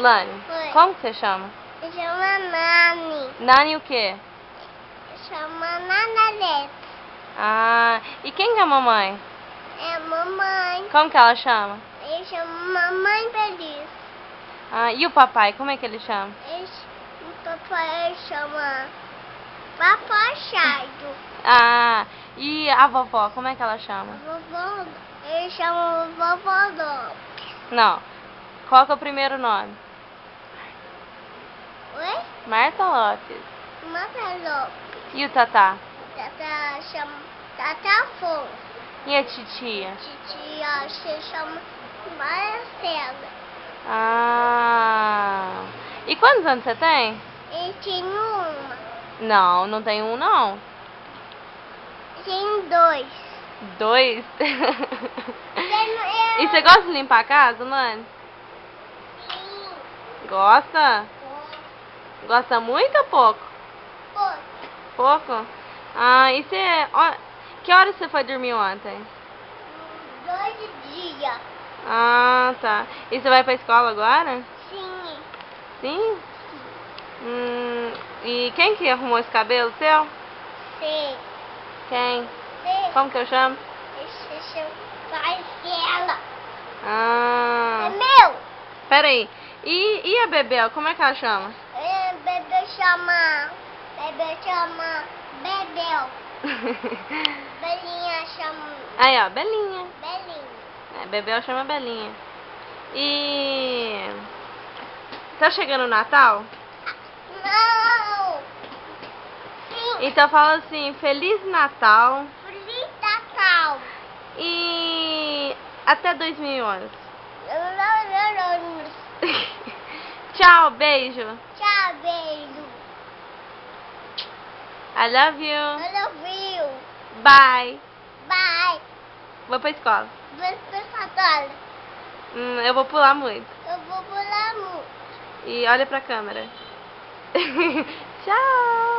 Lani, Oi. como que você chama? Me chama Nani. Nani o quê? Me chama Nanaleta. Ah, e quem que é a mamãe? É mamãe. Como que ela chama? Me chama Mamãe Feliz. Ah, e o papai, como é que ele chama? O papai chama Papai Chardo. Ah, e a vovó, como é que ela chama? Vovó, ele chama Vovó Lopes. Não, qual que é o primeiro nome? Oi? Marta Lopes. Mata Lopes. E o Tatá? Tata chama Tata Afonso. E a titia? Titia se chama Marcela. Ah, e quantos anos você tem? E tem uma. Não, não tem um não. Tem dois. 2? Tem E você gosta de limpar a casa, mãe? Sim. Gosta? Gosta muito ou pouco? Pô, Pouco? Ah, e você... Que horas você foi dormir ontem? 2 dias. Ah, tá. E você vai pra escola agora? Sim. Sim? E quem que arrumou esse cabelo seu? Sim. Quem? Sim. Como que eu chamo? Esse chama Marcela. É Ah, meu. pera aí. E a Bebel, como é que ela chama? Bebê chama Bebel. Belinha chama Aí, ó, Belinha. Belinha. É, Bebel chama Belinha. E... Tá chegando o Natal? Não. Sim. Então fala assim, Feliz Natal Feliz Natal. e até 2011. Não. Tchau, beijo. Tchau, beijo. I love you. I love you. Bye. Bye. Vou pra escola. Pescador. Eu vou pular muito. Eu vou pular muito. E olha pra câmera. Tchau.